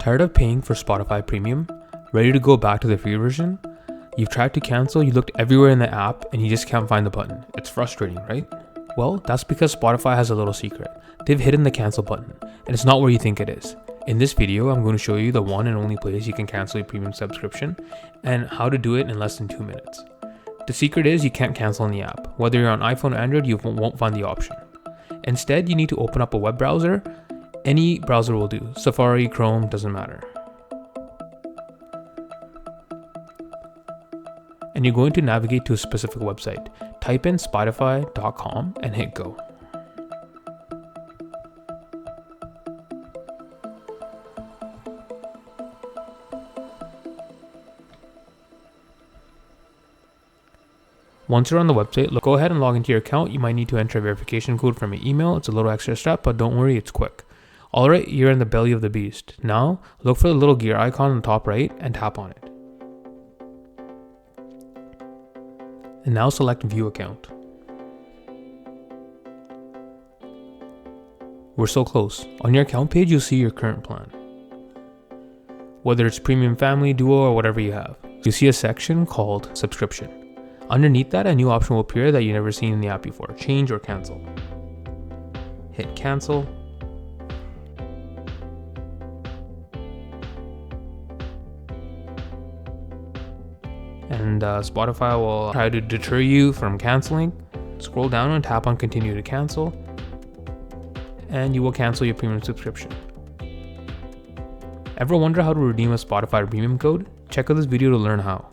Tired of paying for Spotify Premium? Ready to go back to the free version? You've tried to cancel, you looked everywhere in the app, and you just can't find the button. It's frustrating, right? Well, that's because Spotify has a little secret. They've hidden the cancel button, and it's not where you think it is. In this video, I'm going to show you the one and only place you can cancel your premium subscription, and how to do it in less than 2 minutes. The secret is you can't cancel in the app. Whether you're on iPhone or Android, you won't find the option. Instead, you need to open up a web browser. Any browser will do. Safari, Chrome, doesn't matter. And you're going to navigate to a specific website. Type in spotify.com and hit go. Once you're on the website, go ahead and log into your account. You might need to enter a verification code from your email. It's a little extra step, but don't worry, it's quick. Alright, you're in the belly of the beast. Now, look for the little gear icon on the top right and tap on it. And now select View Account. We're so close. On your account page, you'll see your current plan. Whether it's Premium, Family, Duo, or whatever you have. You'll see a section called Subscription. Underneath that, a new option will appear that you've never seen in the app before. Change or cancel. Hit cancel. And Spotify will try to deter you from canceling. Scroll down and tap on continue to cancel. And you will cancel your premium subscription. Ever wonder how to redeem a Spotify premium code? Check out this video to learn how.